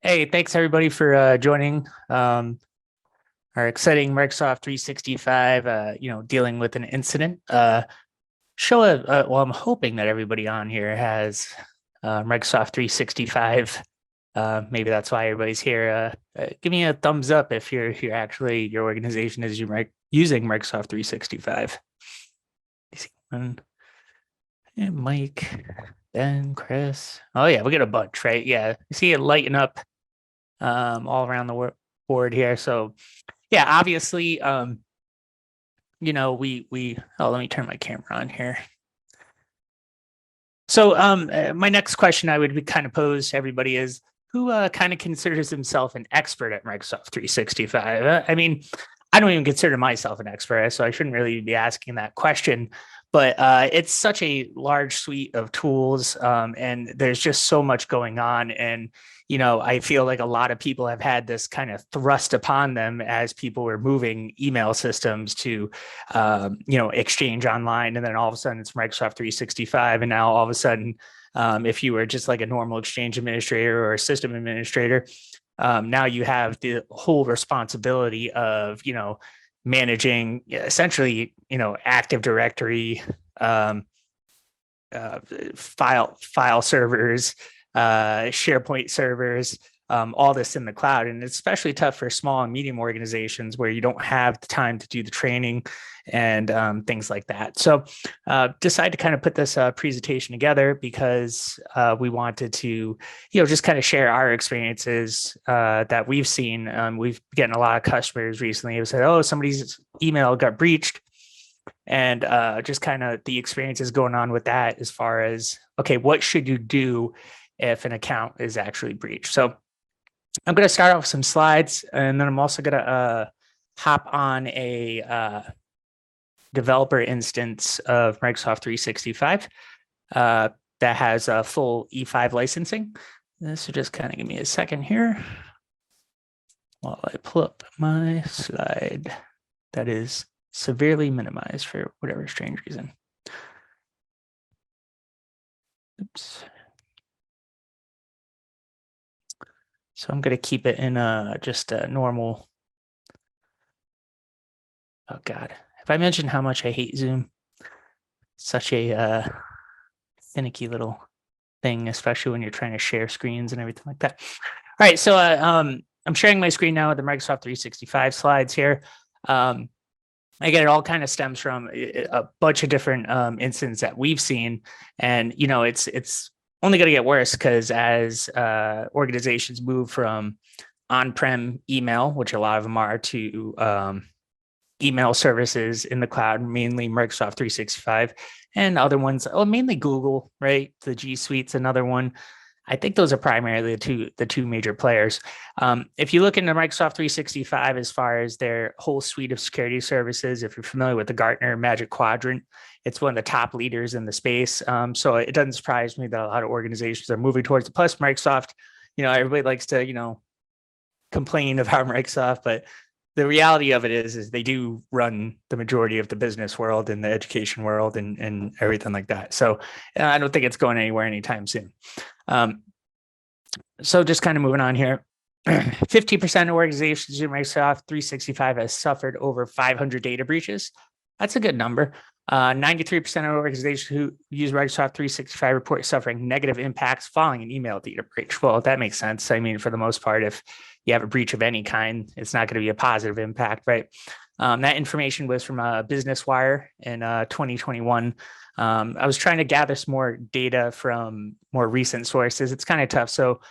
Hey, thanks everybody for joining our exciting Microsoft 365, dealing with an incident. Well, I'm hoping that everybody on here has Microsoft 365. Maybe that's why everybody's here. Give me a thumbs up if you're actually your organization is using Microsoft 365. And Mike, Ben, Chris. Oh yeah, we got a bunch, right? Yeah, you see it lighting up all around the board here. So yeah, obviously, we let me turn my camera on here. So my next question I would kind of pose to everybody is who kind of considers himself an expert at Microsoft 365? I mean, I don't even consider myself an expert, so I shouldn't really be asking that question. But it's such a large suite of tools, and there's just so much going on. And I feel like a lot of people have had this kind of thrust upon them as people were moving email systems to, Exchange Online, and then all of a sudden it's Microsoft 365, and now all of a sudden, if you were just like a normal Exchange administrator or a system administrator, now you have the whole responsibility of managing essentially Active Directory, um, file servers, SharePoint servers, all this in the cloud. And it's especially tough for small and medium organizations where you don't have the time to do the training and things like that. So decided to kind of put this presentation together because we wanted to, just kind of share our experiences that we've seen. We've getting a lot of customers recently who said, oh, somebody's email got breached. And just kind of the experiences going on with that as far as, okay, what should you do if an account is actually breached? So I'm going to start off with some slides, and then I'm also going to hop on a developer instance of Microsoft 365 that has a full E5 licensing. So just kind of give me a second here while I pull up my slide that is severely minimized for whatever strange reason. Oops. So I'm going to keep it in just a normal. Oh God, if I mentioned how much I hate Zoom, such a finicky little thing, especially when you're trying to share screens and everything like that. All right, so I'm sharing my screen now with the Microsoft 365 slides here. Again, it all kind of stems from a bunch of different incidents that we've seen, and it's only going to get worse because as organizations move from on-prem email, which a lot of them are, to email services in the cloud, mainly Microsoft 365 and other ones, mainly Google, right? The G Suite's another one. I think those are primarily the two major players. If you look into Microsoft 365 as far as their whole suite of security services, if you're familiar with the Gartner Magic Quadrant, it's one of the top leaders in the space. So it doesn't surprise me that a lot of organizations are moving towards it. Plus, Microsoft, everybody likes to, complain about Microsoft, but the reality of it is they do run the majority of the business world and the education world and everything like that. So I don't think it's going anywhere anytime soon. So just kind of moving on here. 50% of organizations in Microsoft 365 has suffered over 500 data breaches. That's a good number. 93% of organizations who use Microsoft 365 report suffering negative impacts following an email data breach. Well, that makes sense. I mean, for the most part, if you have a breach of any kind, it's not going to be a positive impact, right? That information was from Business Wire in 2021. I was trying to gather some more data from more recent sources. It's kind of tough. So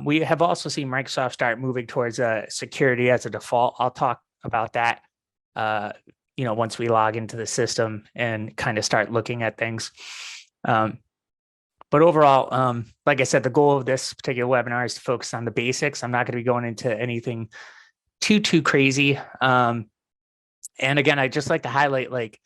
we have also seen Microsoft start moving towards security as a default. I'll talk about that, once we log into the system and kind of start looking at things. But overall, like I said, the goal of this particular webinar is to focus on the basics. I'm not going to be going into anything too crazy. And again, I just like to highlight, like,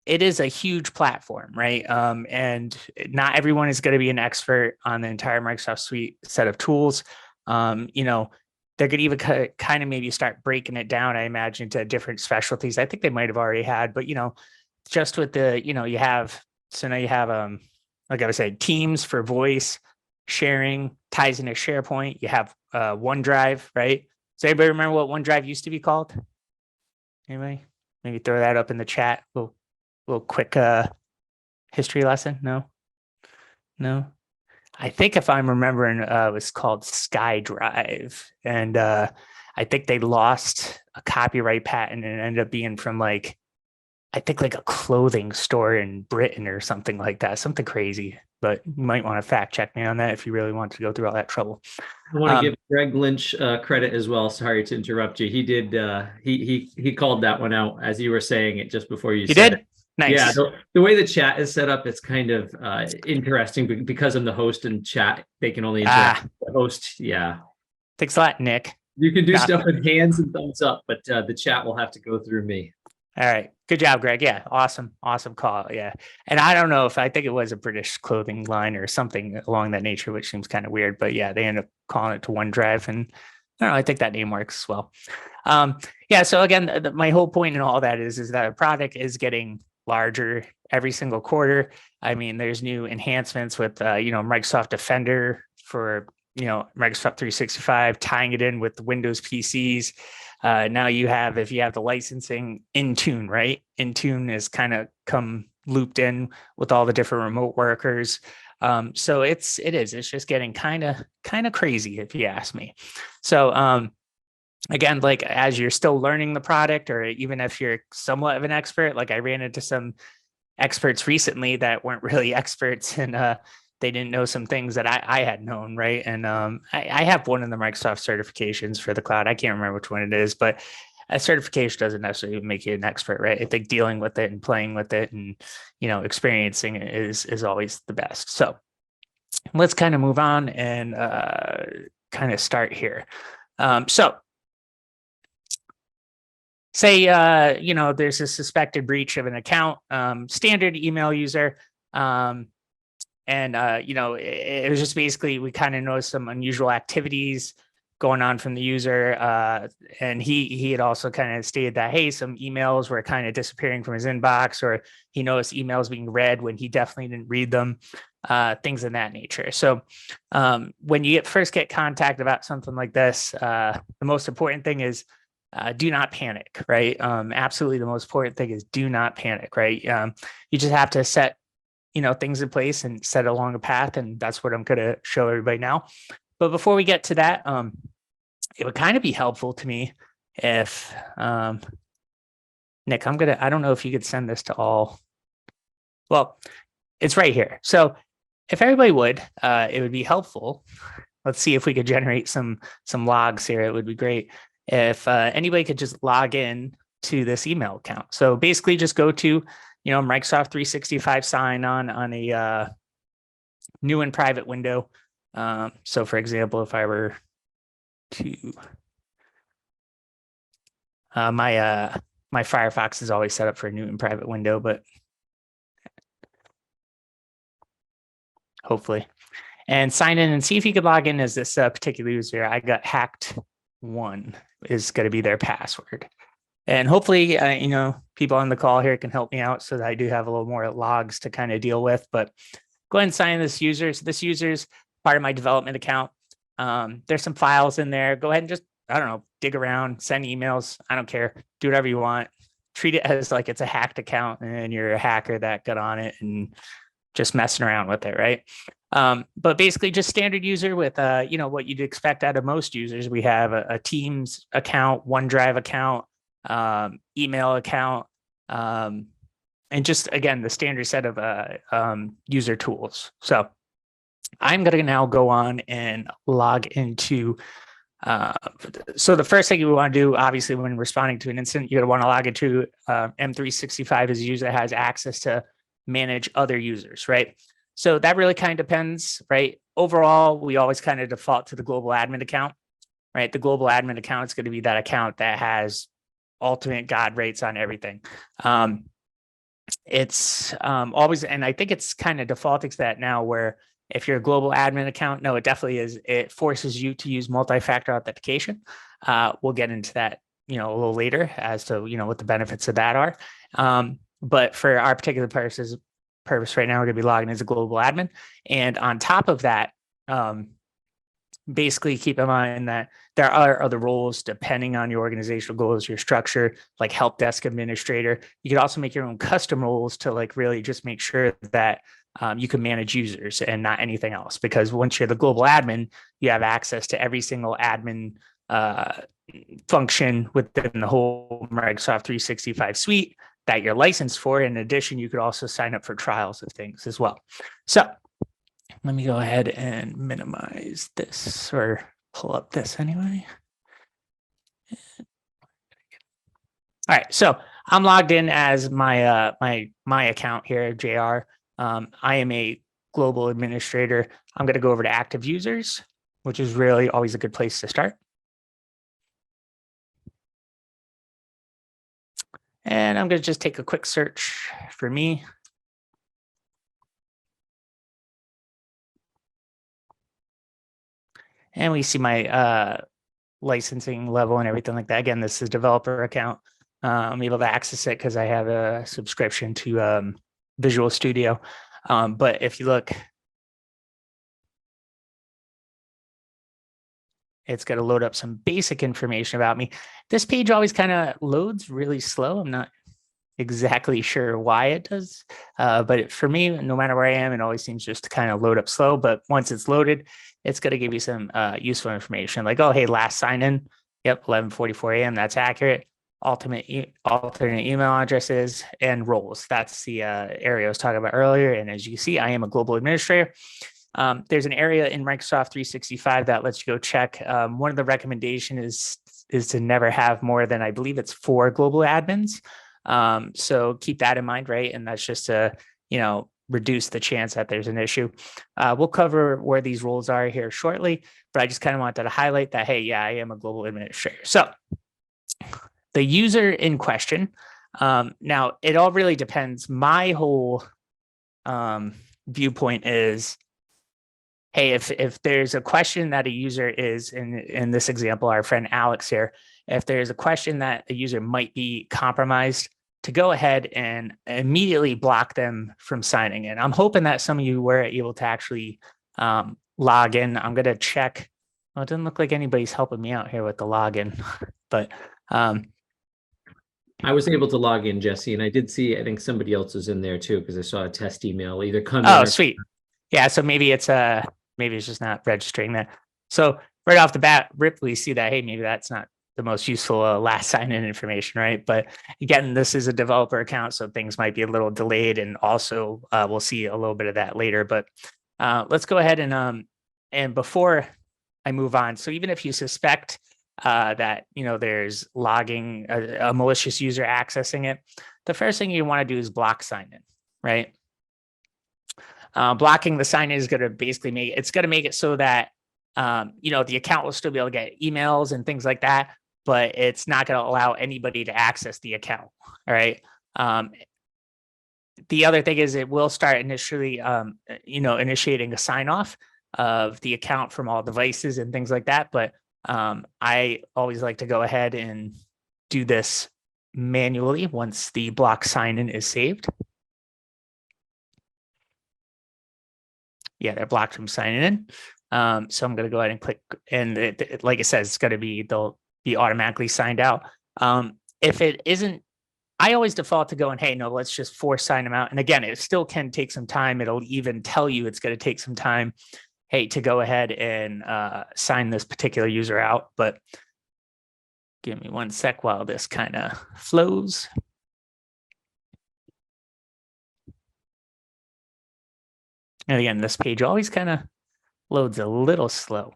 it is a huge platform, right? And not everyone is going to be an expert on the entire Microsoft Suite set of tools. They're going to even kind of maybe start breaking it down, I imagine, to different specialties. I think they might have already had, but, just with the, you have, so now you have, like I was saying, Teams for voice, sharing, ties into SharePoint. You have OneDrive, right? Does anybody remember what OneDrive used to be called? Anybody? Maybe throw that up in the chat. Little quick history lesson. No. I think if I'm remembering, it was called SkyDrive, and I think they lost a copyright patent and it ended up being from like, I think like a clothing store in Britain or something like that, something crazy. But you might want to fact check me on that if you really want to go through all that trouble. I want to give Greg Lynch credit as well. Sorry to interrupt you. He did. He called that one out as you were saying it just before you said it. Nice. Yeah, the way the chat is set up, it's kind of interesting because I'm the host and chat. They can only interact with the host. Yeah. Thanks a lot, Nick. You can do stuff with hands and thumbs up, but the chat will have to go through me. All right. Good job, Greg. Yeah. Awesome call. Yeah. And I don't know if I think it was a British clothing line or something along that nature, which seems kind of weird, but yeah, they end up calling it to OneDrive. And I don't know, I think that name works as well. Yeah. So again, my whole point in all that is that a product is getting larger every single quarter. I mean, there's new enhancements with, Microsoft Defender for, Microsoft 365, tying it in with Windows PCs. Now if you have the licensing, Intune, right? Intune is kind of come looped in with all the different remote workers. So it's just getting kind of crazy if you ask me. So again, like as you're still learning the product, or even if you're somewhat of an expert, like I ran into some experts recently that weren't really experts, and they didn't know some things that I had known, right? And I have one of the Microsoft certifications for the cloud. I can't remember which one it is, but a certification doesn't necessarily make you an expert, right? I think dealing with it and playing with it and experiencing it is always the best. So let's kind of move on and kind of start here. So say there's a suspected breach of an account, standard email user. And it was just basically, we kind of noticed some unusual activities going on from the user. And he had also kind of stated that, hey, some emails were kind of disappearing from his inbox, or he noticed emails being read when he definitely didn't read them, things of that nature. So when you first get contacted about something like this, the most important thing is do not panic, right? Absolutely. The most important thing is do not panic, right? You just have to set things in place and set along a path. And that's what I'm going to show everybody now. But before we get to that, it would kind of be helpful to me if, Nick, I don't know if you could send this to all. Well, it's right here. So if everybody would, it would be helpful. Let's see if we could generate some logs here. It would be great if anybody could just log in to this email account. So basically just go to Microsoft 365 sign on a new and private window. So for example, if I were to, my Firefox is always set up for a new and private window, but hopefully, and sign in and see if you could log in as this particular user. I got hacked 1 is going to be their password. And hopefully, people on the call here can help me out so that I do have a little more logs to kind of deal with. But go ahead and sign in this user. So this user's part of my development account. There's some files in there. Go ahead and just, dig around, send emails. I don't care. Do whatever you want. Treat it as like it's a hacked account and you're a hacker that got on it and just messing around with it, right? But basically just standard user with, what you'd expect out of most users. We have a Teams account, OneDrive account, email account, and just again the standard set of user tools. So I'm going to now go on and log into so the first thing you want to do, obviously, when responding to an incident, you're going to want to log into M365 as a user that has access to manage other users, right? So that really kind of depends, right? Overall, we always kind of default to the global admin account, right? The global admin account is going to be that account that has ultimate God rates on everything. It's always, and I think it's kind of defaulting to that now, where if you're a global admin account, no, it definitely is. It forces you to use multi-factor authentication. We'll get into that, a little later as to, what the benefits of that are. But for our particular purpose right now, we're going to be logging as a global admin. And on top of that, Basically keep in mind that there are other roles depending on your organizational goals, your structure, like help desk administrator. You could also make your own custom roles to like really just make sure that you can manage users and not anything else. Because once you're the global admin, you have access to every single admin function within the whole Microsoft 365 suite that you're licensed for. In addition, you could also sign up for trials of things as well. So let me go ahead and minimize this, or pull up this anyway. All right, so I'm logged in as my my account here, JR. I am a global administrator. I'm going to go over to active users, which is really always a good place to start. And I'm going to just take a quick search for me. And we see my licensing level and everything like that. Again, this is developer account. I'm able to access it because I have a subscription to Visual Studio. But if you look, it's got to load up some basic information about me. This page always kind of loads really slow. I'm not exactly sure why it does, but for me, no matter where I am, it always seems just to kind of load up slow. But once it's loaded, it's going to give you some useful information like, oh, hey, last sign in. Yep, 11:44 a.m. That's accurate. Alternate email addresses and roles. That's the area I was talking about earlier. And as you see, I am a global administrator. There's an area in Microsoft 365 that lets you go check. One of the recommendations is to never have more than, I believe it's 4 global admins. So keep that in mind, right? And that's just to, reduce the chance that there's an issue. We'll cover where these roles are here shortly, but I just kind of wanted to highlight that, hey, yeah, I am a global administrator. So the user in question, now it all really depends. My whole viewpoint is, hey, if there's a question that a user is, in this example, our friend Alex here, if there's a question that a user might be compromised, to go ahead and immediately block them from signing in. I'm hoping that some of you were able to actually log in. I'm going to check. Well, it doesn't look like anybody's helping me out here with the login, but I was able to log in, Jesse, and I did see, I think somebody else was in there too, because I saw a test email either come in. Oh, sweet. Yeah, so maybe it's just not registering that. So right off the bat, Ripley, see that, hey, maybe that's not the most useful last sign-in information, right? But again, this is a developer account, so things might be a little delayed, and also we'll see a little bit of that later. But let's go ahead and before I move on, so even if you suspect that there's logging, a malicious user accessing it, the first thing you want to do is block sign-in, right? Blocking the sign-in is going to basically make it so that the account will still be able to get emails and things like that, but it's not going to allow anybody to access the account. All right. The other thing is it will start initially, initiating a sign off of the account from all devices and things like that. But I always like to go ahead and do this manually once the block sign-in is saved. Yeah, they're blocked from signing in. So I'm going to go ahead and click, and like it says, they'll be automatically signed out. If it isn't, I always default to going, hey, no, let's just force sign them out. And again, it still can take some time. It'll even tell you it's going to take some time, hey, to go ahead and sign this particular user out. But give me one sec while this kind of flows. And again, this page always kind of loads a little slow.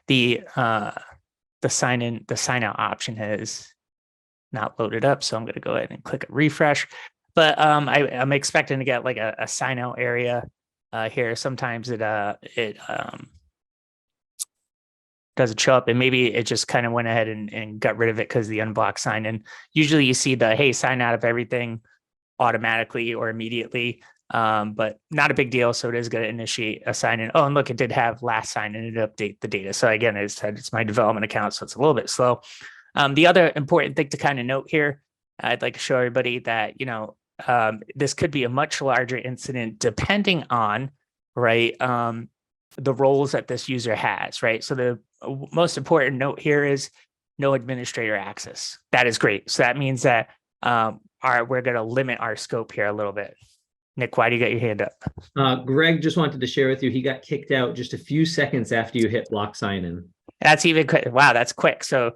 The sign out option has not loaded up, so I'm going to go ahead and click a refresh. But I'm expecting to get like a sign out area here. Sometimes it doesn't show up, and maybe it just kind of went ahead and got rid of it because the unblocked sign in. Usually you see the, hey, sign out of everything automatically or immediately, but not a big deal. So it is going to initiate a sign in. Oh, and look, it did have last sign in, and update the data. So again, it's my development account, so it's a little bit slow. The other important thing to kind of note here, I'd like to show everybody that, this could be a much larger incident depending on, right, the roles that this user has, right? So the most important note here is no administrator access. That is great. So that means that we're going to limit our scope here a little bit. Nick, why do you got your hand up? Greg just wanted to share with you, he got kicked out just a few seconds after you hit block sign in. That's even quick. Wow, that's quick. So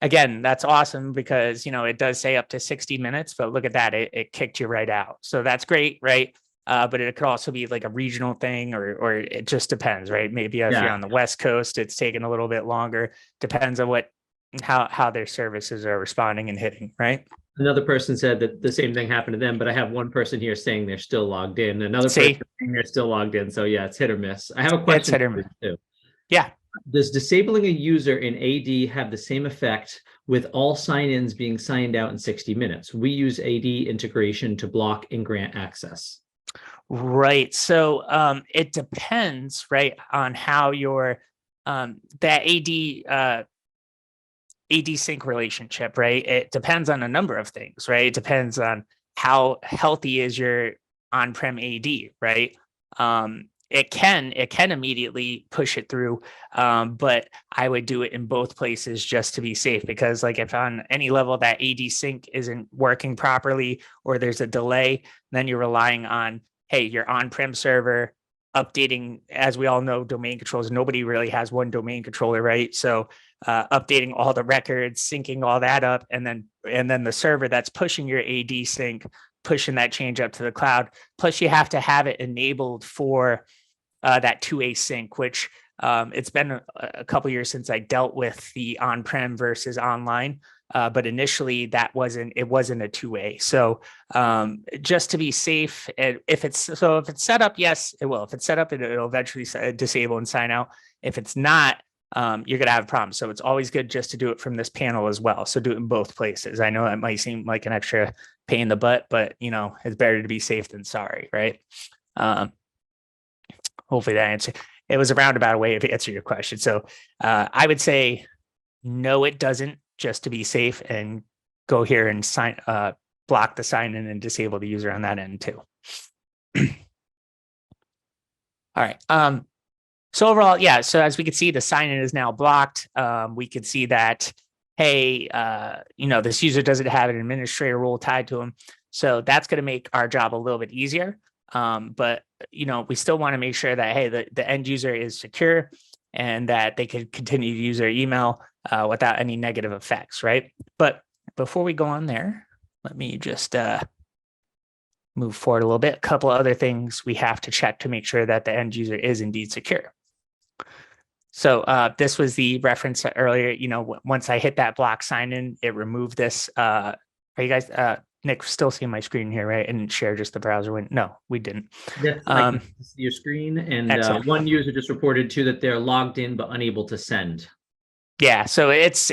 again, that's awesome because, it does say up to 60 minutes, but look at that. It kicked you right out. So that's great, right? But it could also be like a regional thing or it just depends, right? Maybe if you're on the West Coast, it's taking a little bit longer. Depends on how their services are responding and hitting, right? Another person said that the same thing happened to them, but I have one person here saying they're still logged in. Another person saying they're still logged in. So yeah, it's hit or miss. I have a question for you too. Yeah. Does disabling a user in AD have the same effect with all sign-ins being signed out in 60 minutes? We use AD integration to block and grant access. Right. So it depends, right, on how your that AD sync relationship, right? It depends on a number of things, right? It depends on how healthy is your on-prem AD, right? It can immediately push it through, but I would do it in both places just to be safe, because like if on any level that AD sync isn't working properly or there's a delay, then you're relying on, hey, your on-prem server updating. As we all know, domain controls, nobody really has one domain controller, right? So updating all the records, syncing all that up, and then the server that's pushing your AD sync, pushing that change up to the cloud. Plus you have to have it enabled for that 2A sync, which it's been a couple years since I dealt with the on-prem versus online. But initially it wasn't a 2A. So just to be safe, if it's set up, yes, it will. If it's set up, it'll eventually disable and sign out. If it's not, you're going to have a problem. So it's always good just to do it from this panel as well. So do it in both places. I know that might seem like an extra pain in the butt, but it's better to be safe than sorry, right? Hopefully that answer. It was a roundabout way of answering your question. So I would say no, it doesn't, just to be safe, and go here and block the sign in and disable the user on that end too. All right. So overall, yeah. So as we can see, the sign in is now blocked. We could see that, hey, this user doesn't have an administrator role tied to him. So that's going to make our job a little bit easier. But we still want to make sure that, hey, the end user is secure and that they could continue to use their email without any negative effects, right? But before we go on there, let me just move forward a little bit. A couple of other things we have to check to make sure that the end user is indeed secure. So this was the reference earlier. Once I hit that block sign in, it removed this. Are you guys, Nick, still seeing my screen here, right? And share just the browser window? No, we didn't. Yes, I can see your screen. And one user just reported too that they're logged in but unable to send. Yeah, so it's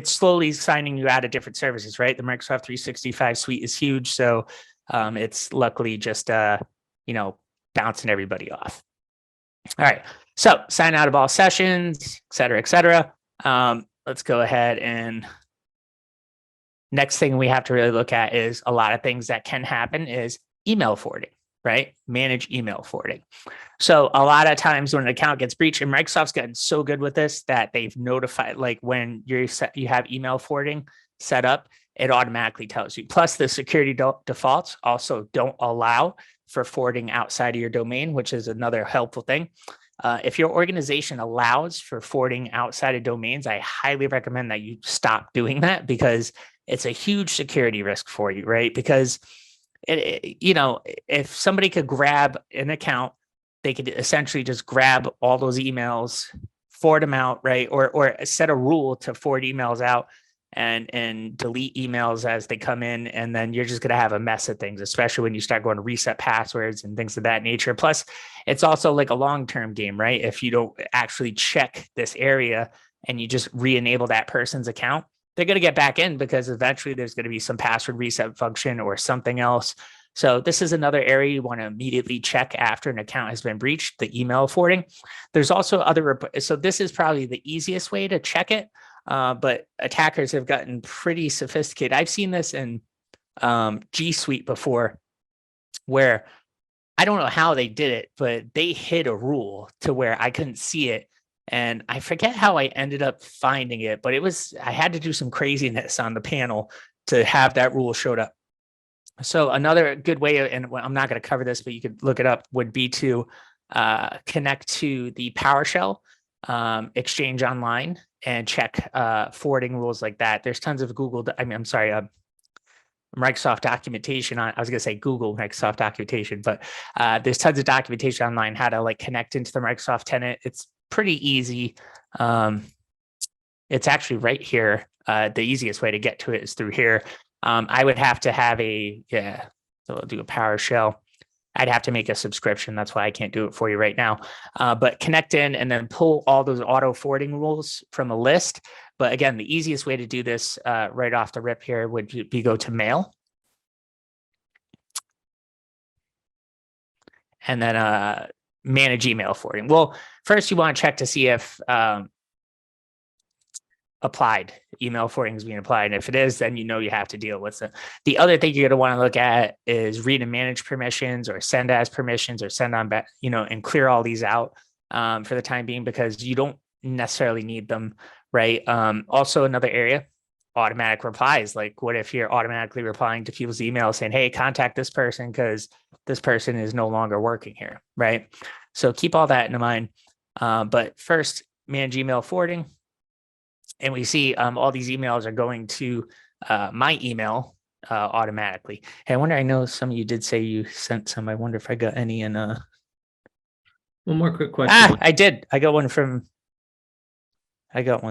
slowly signing you out of different services, right? The Microsoft 365 suite is huge, so it's luckily just bouncing everybody off. All right, so sign out of all sessions, et cetera, et cetera. Let's go ahead and next thing we have to really look at is a lot of things that can happen is email forwarding, right? Manage email forwarding. So a lot of times when an account gets breached, and Microsoft's gotten so good with this that they've notified, like when you have email forwarding set up, it automatically tells you. Plus the security defaults also don't allow for forwarding outside of your domain, which is another helpful thing. If your organization allows for forwarding outside of domains, I highly recommend that you stop doing that, because it's a huge security risk for you, right? Because if somebody could grab an account, they could essentially just grab all those emails, forward them out, right? Or set a rule to forward emails out and delete emails as they come in. And then you're just going to have a mess of things, especially when you start going to reset passwords and things of that nature. Plus, it's also like a long-term game, right? If you don't actually check this area and you just re-enable that person's account, they're going to get back in because eventually there's going to be some password reset function or something else. So this is another area you want to immediately check after an account has been breached, the email forwarding. There's also so this is probably the easiest way to check it, but attackers have gotten pretty sophisticated. I've seen this in G Suite before, where I don't know how they did it, but they hid a rule to where I couldn't see it. And I forget how I ended up finding it, but I had to do some craziness on the panel to have that rule showed up. So another good way, and I'm not going to cover this, but you could look it up, would be to connect to the PowerShell Exchange Online and check forwarding rules like that. There's tons of I'm sorry, Microsoft documentation on, I was going to say Google Microsoft documentation, but there's tons of documentation online how to like connect into the Microsoft tenant. It's pretty easy. It's actually right here. The easiest way to get to it is through here. I would have to have so I'll do a PowerShell. I'd have to make a subscription. That's why I can't do it for you right now. But connect in and then pull all those auto forwarding rules from a list. But again, the easiest way to do this right off the rip here would be go to Mail. And then manage email forwarding. Well, first you want to check to see if applied email forwarding is being applied. And if it is, then you have to deal with it. The other thing you're going to want to look at is read and manage permissions or send as permissions or send on back, and clear all these out for the time being, because you don't necessarily need them, right? Also another area, automatic replies. Like what if you're automatically replying to people's emails saying, hey, contact this person because this person is no longer working here, right? So keep all that in mind. But first, manage email forwarding. And we see all these emails are going to my email automatically. Hey, I know some of you did say you sent some. I wonder if I got any in. One more quick question. I did. I got one.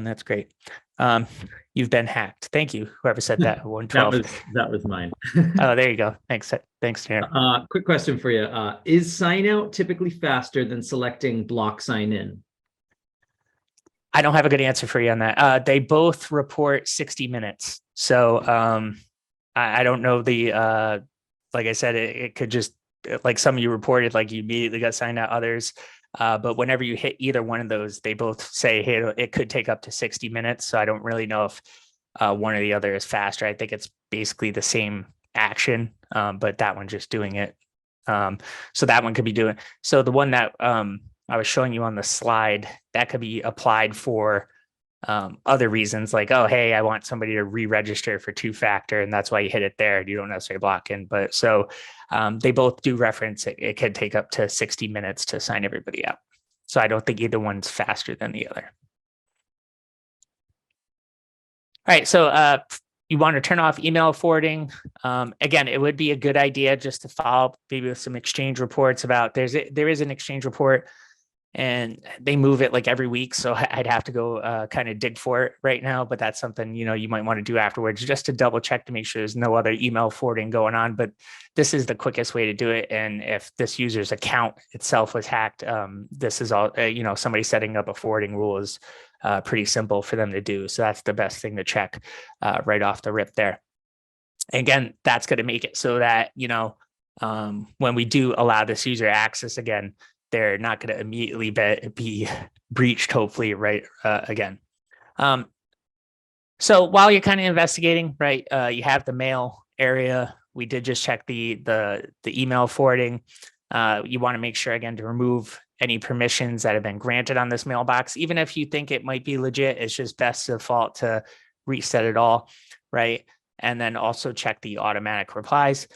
That's great. You've been hacked. Thank you, whoever said that. 112. That was mine. Oh, there you go. Thanks, Darren. Quick question for you. Is sign out typically faster than selecting block sign in? I don't have a good answer for you on that. They both report 60 minutes. So I don't know like I said, it could just, like some of you reported, like you immediately got signed out, others. But whenever you hit either one of those, they both say, hey, it could take up to 60 minutes. So I don't really know if one or the other is faster. I think it's basically the same action, but that one's just doing it. So that one could be doing. So the one that I was showing you on the slide, that could be applied for other reasons, like, oh, hey, I want somebody to re-register for two-factor, and that's why you hit it there. You don't necessarily block in, but so they both do reference it could take up to 60 minutes to sign everybody out. So I don't think either one's faster than the other. All right, so you want to turn off email forwarding. Again, it would be a good idea just to follow up maybe with some exchange reports about there is an exchange report and they move it like every week. So I'd have to go kind of dig for it right now, but that's something, you might want to do afterwards just to double check to make sure there's no other email forwarding going on. But this is the quickest way to do it. And if this user's account itself was hacked, this is all, somebody setting up a forwarding rule is pretty simple for them to do. So that's the best thing to check right off the rip there. Again, that's going to make it so that, when we do allow this user access again, they're not going to immediately be breached, hopefully, right, again. So while you're kind of investigating, right, you have the mail area. We did just check the email forwarding. You want to make sure, again, to remove any permissions that have been granted on this mailbox. Even if you think it might be legit, it's just best default to reset it all, right? And then also check the automatic replies.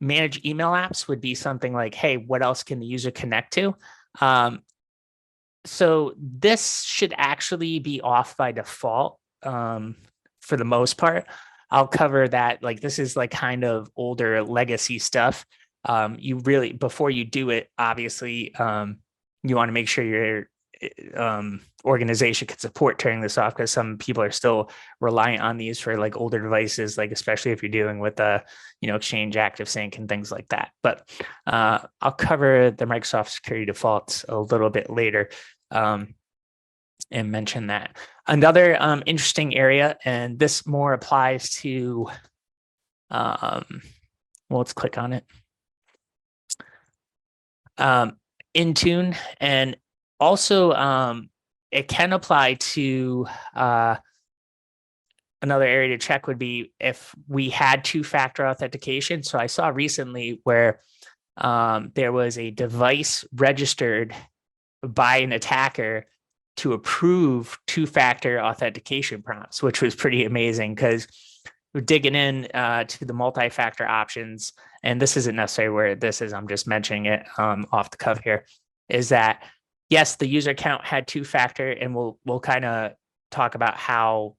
Manage email apps would be something like, hey, what else can the user connect to? So this should actually be off by default for the most part. I'll cover that. Like this is like kind of older legacy stuff. You really, before you do it, obviously, you want to make sure your organization can support turning this off, because some people are still reliant on these for like older devices, like especially if you're dealing with Exchange Active Sync and things like that. But I'll cover the Microsoft security defaults a little bit later and mention that. Another interesting area, and this more applies to, well, let's click on it. Intune, and also it can apply to another area to check would be if we had two-factor authentication. So I saw recently where there was a device registered by an attacker to approve two-factor authentication prompts, which was pretty amazing because we're digging in to the multi-factor options. And this isn't necessarily where this is, I'm just mentioning it off the cuff here, is that yes, the user account had two-factor, and we'll kind of talk about how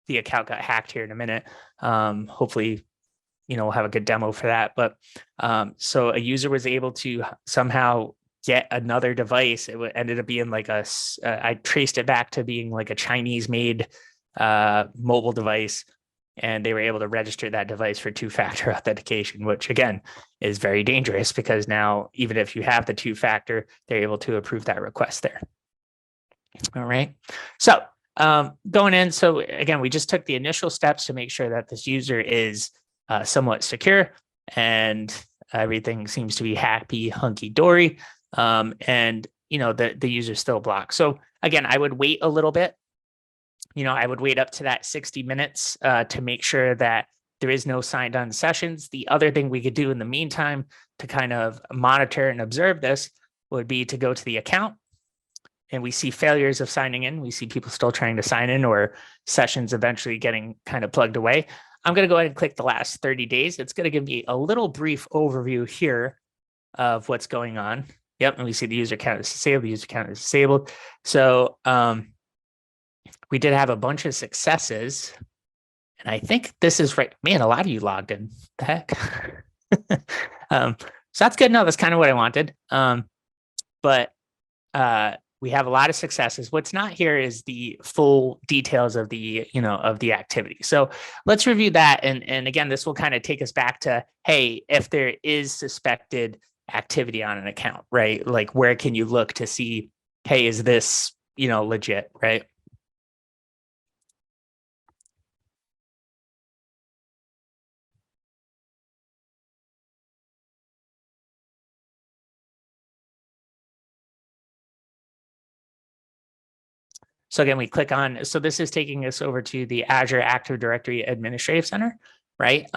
the account got hacked here in a minute. Hopefully, we'll have a good demo for that. But so a user was able to somehow get another device. It ended up being like I traced it back to being like a Chinese made mobile device. And they were able to register that device for two-factor authentication, which again is very dangerous because now even if you have the two-factor, they're able to approve that request there. All right. So going in, so again, we just took the initial steps to make sure that this user is somewhat secure and everything seems to be happy, hunky-dory. And the user's still blocked. So again, I would wait a little bit. I would wait up to that 60 minutes to make sure that there is no signed on sessions. The other thing we could do in the meantime to kind of monitor and observe this would be to go to the account, and we see failures of signing in. We see people still trying to sign in or sessions eventually getting kind of plugged away. I'm going to go ahead and click the last 30 days. It's going to give me a little brief overview here of what's going on. Yep, and we see the user account is disabled. The user account is disabled. So we did have a bunch of successes. And I think this is right. Man, a lot of you logged in. The heck? So that's good. No, that's kind of what I wanted. But we have a lot of successes. What's not here is the full details of the, of the activity. So let's review that. And again, this will kind of take us back to, hey, if there is suspected activity on an account, right? Like where can you look to see, hey, is this, legit, right? So again, we click on, so this is taking us over to the Azure Active Directory Administrative Center, right?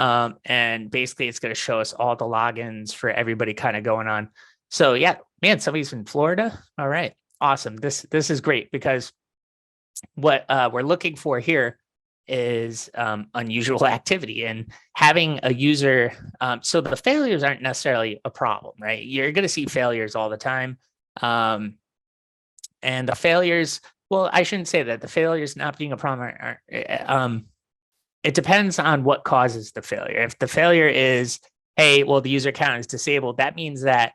And basically it's going to show us all the logins for everybody kind of going on. So yeah, man, somebody's in Florida. All right, awesome. This is great because what we're looking for here is unusual activity and having a user. So the failures aren't necessarily a problem, right? You're going to see failures all the time. And the failures, well, I shouldn't say that. The failures not being a problem it depends on what causes the failure. If the failure is, hey, well, the user account is disabled, that means that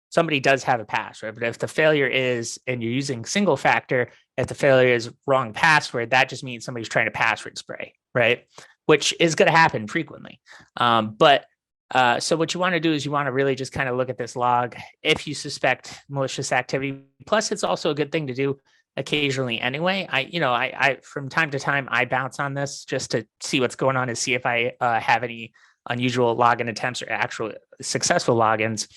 somebody does have a password. But if the failure is, and you're using single factor, if the failure is wrong password, that just means somebody's trying to password spray, right? Which is going to happen frequently. So what you want to do is you want to really just kind of look at this log if you suspect malicious activity. Plus, it's also a good thing to do occasionally anyway. I from time to time, I bounce on this just to see what's going on and see if I have any unusual login attempts or actual successful logins.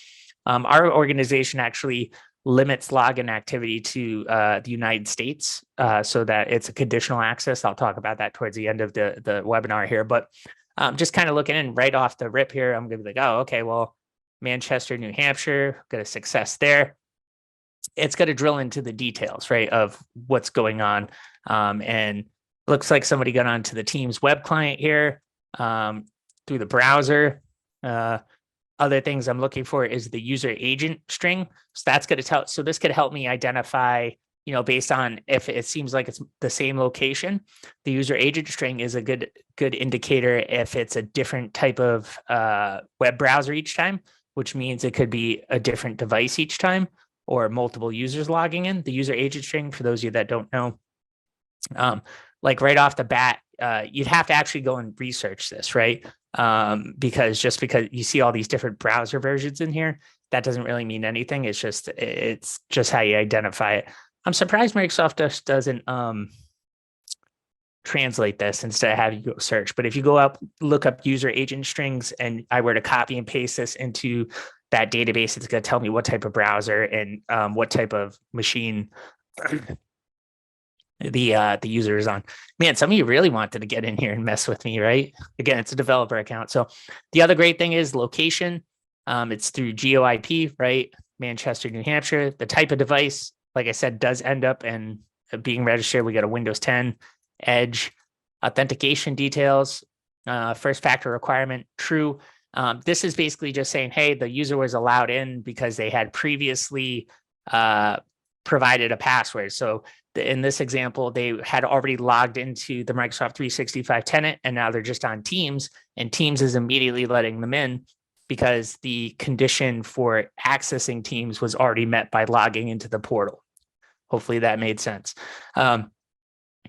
Our organization actually limits login activity to the United States so that it's a conditional access. I'll talk about that towards the end of the webinar here, but just kind of looking in right off the rip here, I'm going to be like, oh, okay, well, Manchester, New Hampshire, got a success there. It's going to drill into the details, right, of what's going on. And looks like somebody got onto the Teams web client here through the browser. Other things I'm looking for is the user agent string. So that's going to tell. So this could help me identify, based on if it seems like it's the same location, the user agent string is a good indicator if it's a different type of web browser each time, which means it could be a different device each time or multiple users logging in. The user agent string, for those of you that don't know, like right off the bat, you'd have to actually go and research this, right? Because just because you see all these different browser versions in here, that doesn't really mean anything. It's just how you identify it. I'm surprised Microsoft just doesn't translate this instead of having you go search. But if you go up, look up user agent strings, and I were to copy and paste this into that database, it's going to tell me what type of browser and what type of machine the user is on. Man, some of you really wanted to get in here and mess with me, right? Again, it's a developer account. So the other great thing is location. It's through GeoIP, right? Manchester, New Hampshire. The type of device, like I said, does end up in being registered. We got a Windows 10, Edge, authentication details, first factor requirement, true. This is basically just saying, hey, the user was allowed in because they had previously provided a password. So in this example, they had already logged into the Microsoft 365 tenant, and now they're just on Teams, and Teams is immediately letting them in because the condition for accessing Teams was already met by logging into the portal. Hopefully that made sense.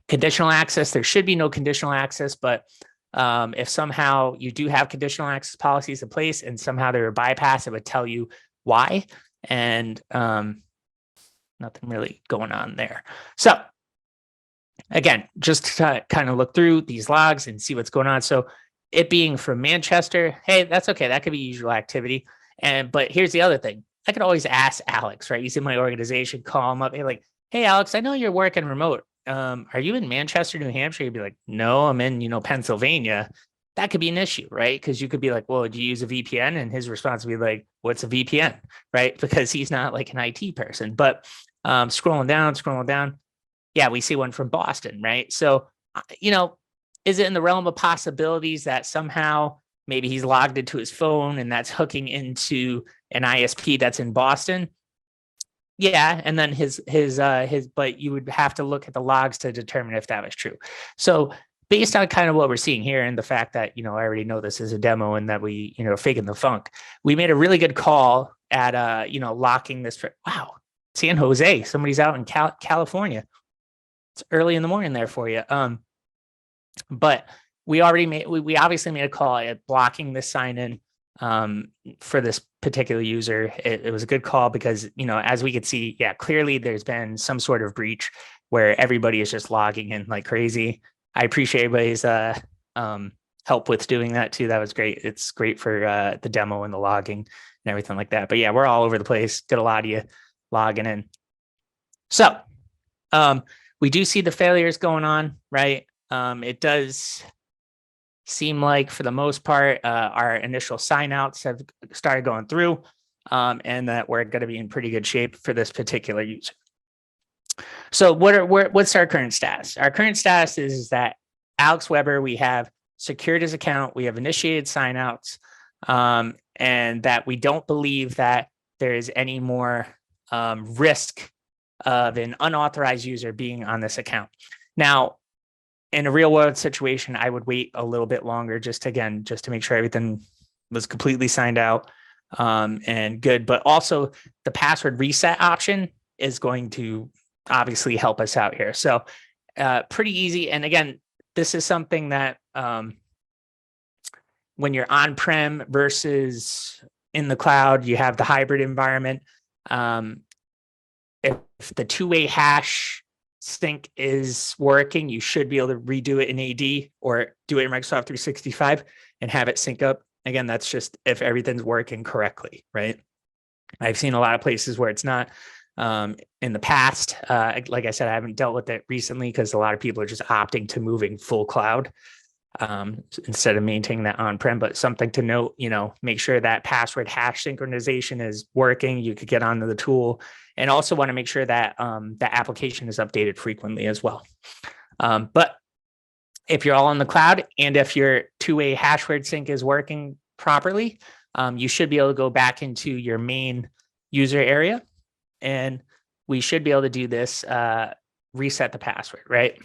Conditional access, there should be no conditional access, but if somehow you do have conditional access policies in place and somehow they were bypassed, it would tell you why. And nothing really going on there. So again, just to kind of look through these logs and see what's going on. So it being from Manchester, hey, that's okay. That could be usual activity. But here's the other thing. I could always ask Alex, right? He's in my organization, call him up. Hey, like, hey, Alex, I know you're working remote. Are you in Manchester, New Hampshire? You'd be like, no, I'm in, Pennsylvania. That could be an issue, right? Because you could be like, well, do you use a VPN? And his response would be like, what's a VPN, right? Because he's not like an IT person. But scrolling down. Yeah, we see one from Boston, right? So, is it in the realm of possibilities that somehow maybe he's logged into his phone and that's hooking into an ISP that's in Boston? Yeah, and then but you would have to look at the logs to determine if that was true. So based on kind of what we're seeing here and the fact that, I already know this is a demo and that we, faking the funk, we made a really good call at, locking this. Wow, San Jose, somebody's out in California. It's early in the morning there for you. But we obviously made a call at blocking this sign in for this particular user. It was a good call because, as we could see, yeah, clearly there's been some sort of breach where everybody is just logging in like crazy. I appreciate everybody's help with doing that too. That was great. It's great for the demo and the logging and everything like that. But yeah, we're all over the place. Got a lot of you logging in. So we do see the failures going on, right? It does seem like for the most part, our initial signouts have started going through and that we're going to be in pretty good shape for this particular user. So what's our current status? Our current status is that Alex Weber, we have secured his account, we have initiated signouts, and that we don't believe that there is any more risk of an unauthorized user being on this account. Now, in a real world situation, I would wait a little bit longer just to make sure everything was completely signed out and good. But also the password reset option is going to obviously help us out here. So pretty easy. And again, this is something that when you're on-prem versus in the cloud, you have the hybrid environment. If the two-way hash sync is working, you should be able to redo it in AD or do it in Microsoft 365 and have it sync up. Again, that's just if everything's working correctly, right? I've seen a lot of places where it's not. In the past, like I said, I haven't dealt with it recently because a lot of people are just opting to moving full cloud instead of maintaining that on-prem. But something to note, make sure that password hash synchronization is working. You could get onto the tool, and also want to make sure that the application is updated frequently as well. But if you're all on the cloud and if your two-way hash word sync is working properly, you should be able to go back into your main user area, and we should be able to do this, reset the password, right?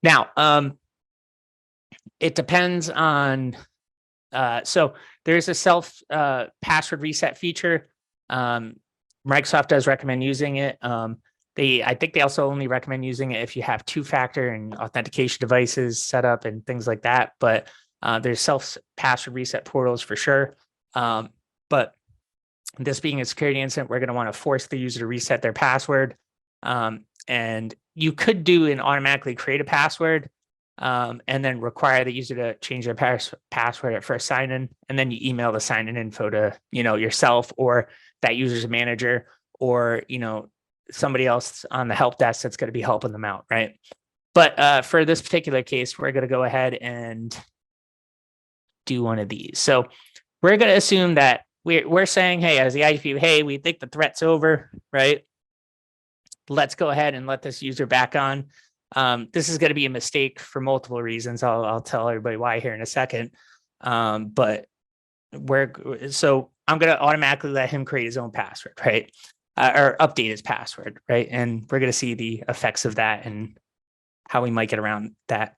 Now, it depends on, so there's a self password reset feature. Microsoft does recommend using it. I think they also only recommend using it if you have two-factor and authentication devices set up and things like that. But there's self password reset portals for sure. But this being a security incident, we're going to want to force the user to reset their password. And you could do and automatically create a password and then require the user to change their password at first sign in. And then you email the sign in info to, yourself or that user's manager, or, somebody else on the help desk that's going to be helping them out, right? But for this particular case, we're going to go ahead and do one of these. So we're going to assume that we're saying, hey, as the IDP, hey, we think the threat's over, right? Let's go ahead and let this user back on. This is going to be a mistake for multiple reasons. I'll tell everybody why here in a second. But so I'm going to automatically let him create his own password, right? Or update his password, right? And we're going to see the effects of that and how we might get around that.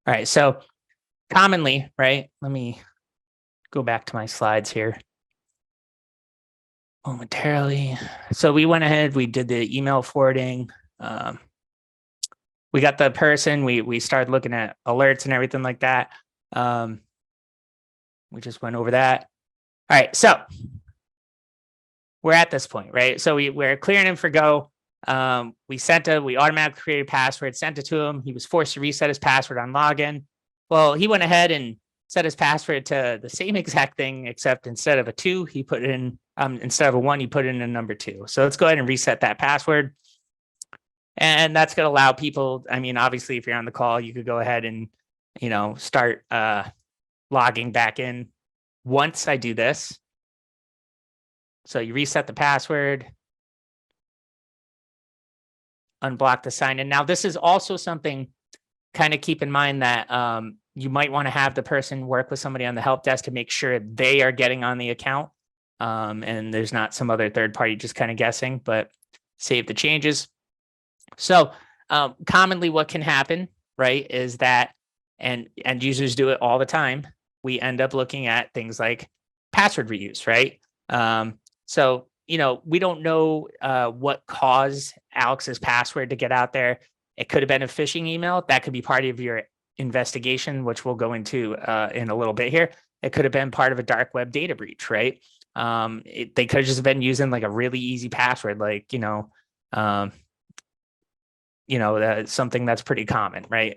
All right, so commonly, right? Let me go back to my slides here momentarily. So we went ahead, we did the email forwarding. We got the person, we started looking at alerts and everything like that. We just went over that. All right, so we're at this point, right? So we're clearing him for go. We automatically created a password, sent it to him. He was forced to reset his password on login. Well, he went ahead and set his password to the same exact thing, except instead of a 2, he put in, instead of a 1, he put in a number 2. So let's go ahead and reset that password. And that's going to allow people, I mean, obviously, if you're on the call, you could go ahead and, start logging back in once I do this. So you reset the password, unblock the sign in. Now, this is also something kind of keep in mind that you might want to have the person work with somebody on the help desk to make sure they are getting on the account. And there's not some other third party just kind of guessing, but save the changes. So commonly what can happen, right, is that, and end users do it all the time, we end up looking at things like password reuse, right? So, we don't know what caused Alex's password to get out there. It could have been a phishing email. That could be part of your investigation, which we'll go into in a little bit here. It could have been part of a dark web data breach, right? They could have just been using like a really easy password, like, something that's pretty common, right?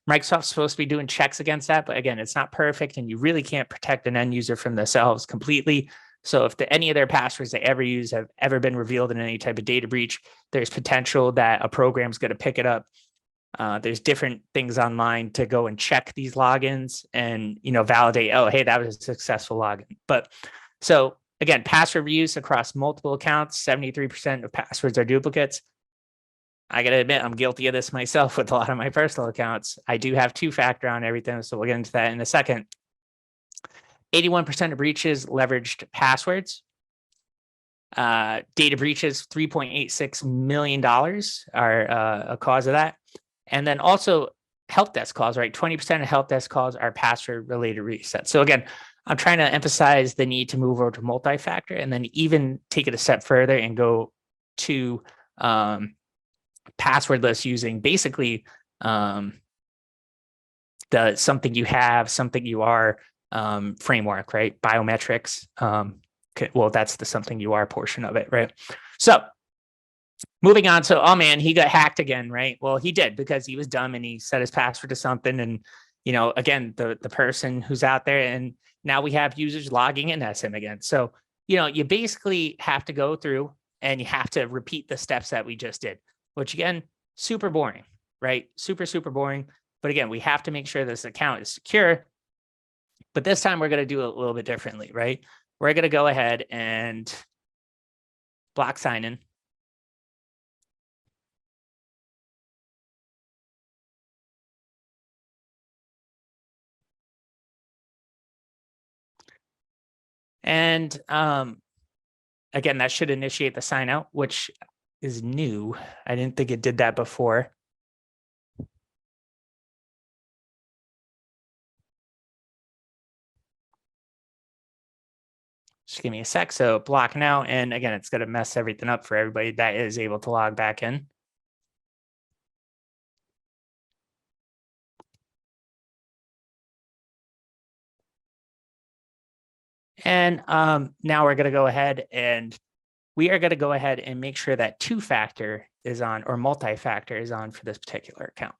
Microsoft's supposed to be doing checks against that, but again, it's not perfect and you really can't protect an end user from themselves completely. So if any of their passwords they ever use have ever been revealed in any type of data breach, there's potential that a program's going to pick it up. There's different things online to go and check these logins and, validate, oh, hey, that was a successful login. But so again, password reuse across multiple accounts, 73% of passwords are duplicates. I got to admit, I'm guilty of this myself with a lot of my personal accounts. I do have 2-factor on everything, so we'll get into that in a second. 81% of breaches leveraged passwords. Data breaches, $3.86 million are a cause of that. And then also help desk calls, right? 20% of help desk calls are password related resets. So again, I'm trying to emphasize the need to move over to multi-factor and then even take it a step further and go to passwordless using basically the something you have, something you are framework, right? Biometrics. Well, that's the something you are portion of it, right? So moving on. So, oh man, he got hacked again, right? Well, he did because he was dumb and he set his password to something. And, again, the person who's out there, and now we have users logging in as him again. So, you basically have to go through and you have to repeat the steps that we just did, which again, super boring, right? Super, super boring. But again, we have to make sure this account is secure. But this time we're going to do it a little bit differently, right? We're going to go ahead and block sign in. And again, that should initiate the sign out, which is new. I didn't think it did that before. Just give me a sec. So block now. And again, it's going to mess everything up for everybody that is able to log back in. And now we're going to go ahead and make sure that 2-factor is on or multi-factor is on for this particular account.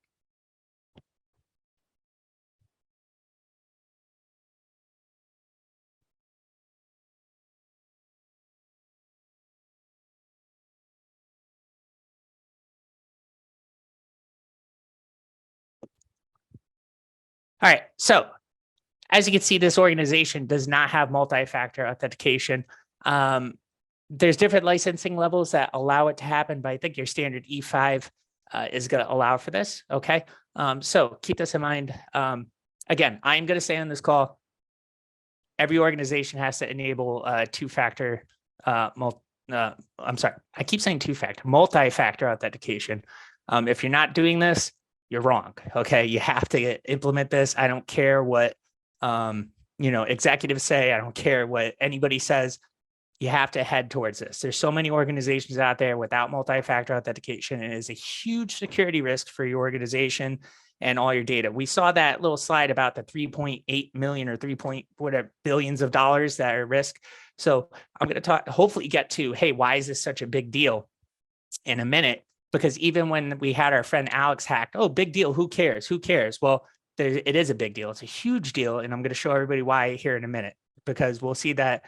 All right. So as you can see, this organization does not have multi-factor authentication. There's different licensing levels that allow it to happen, but I think your standard E5 is going to allow for this. Okay. So keep this in mind. Again, I'm going to say on this call, every organization has to enable two-factor I'm sorry, I keep saying two-factor, multi-factor authentication. If you're not doing this, you're wrong. Okay, you have to implement this. I don't care what executives say. I don't care what anybody says. You have to head towards this. There's so many organizations out there without multi-factor authentication, and it is a huge security risk for your organization and all your data. We saw that little slide about the 3.8 million or 3 point whatever billions of dollars that are at risk. So I'm going to hopefully get to, hey, why is this such a big deal in a minute? Because even when we had our friend Alex hacked, oh, big deal, who cares? Who cares? Well, it is a big deal. It's a huge deal. And I'm going to show everybody why here in a minute, because we'll see that,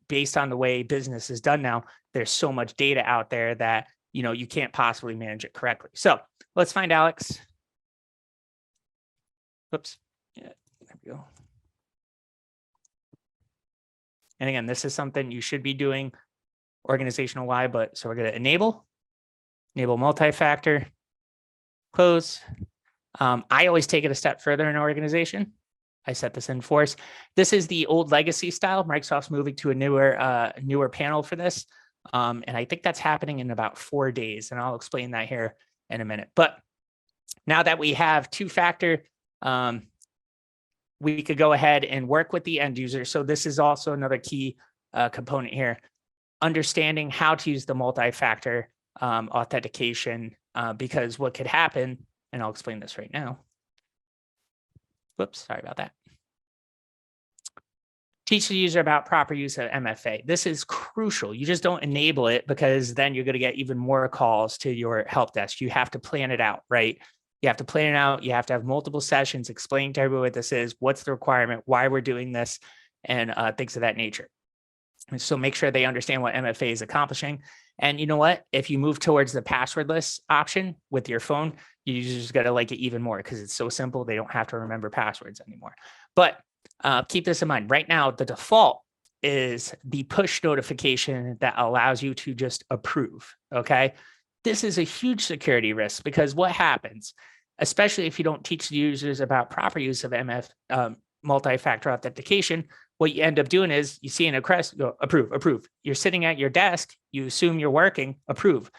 based on the way business is done now, there's so much data out there that, you can't possibly manage it correctly. So let's find Alex. Oops. Yeah, there we go. And again, this is something you should be doing organizational wide, but so we're going to enable multi-factor, close. I always take it a step further in an organization. I set this in force. This is the old legacy style. Microsoft's moving to a newer panel for this. And I think that's happening in about 4 days. And I'll explain that here in a minute. But now that we have two-factor, we could go ahead and work with the end user. So this is also another key component here. Understanding how to use the multi-factor authentication, because what could happen, and I'll explain this right now. Whoops, sorry about that. Teach the user about proper use of MFA. This is crucial. You just don't enable it, because then you're going to get even more calls to your help desk. You have to plan it out, right? You have to plan it out. You have to have multiple sessions explaining to everyone what this is, what's the requirement, why we're doing this, and things of that nature. And so make sure they understand what MFA is accomplishing. And you know what? If you move towards the passwordless option with your phone, you just got to like it even more, because it's so simple. They don't have to remember passwords anymore. But keep this in mind. Right now, the default is the push notification that allows you to just approve. Okay. This is a huge security risk, because what happens, especially if you don't teach the users about proper use of multi-factor authentication, what you end up doing is you see an request, go approve. You're sitting at your desk, you assume you're working, approve.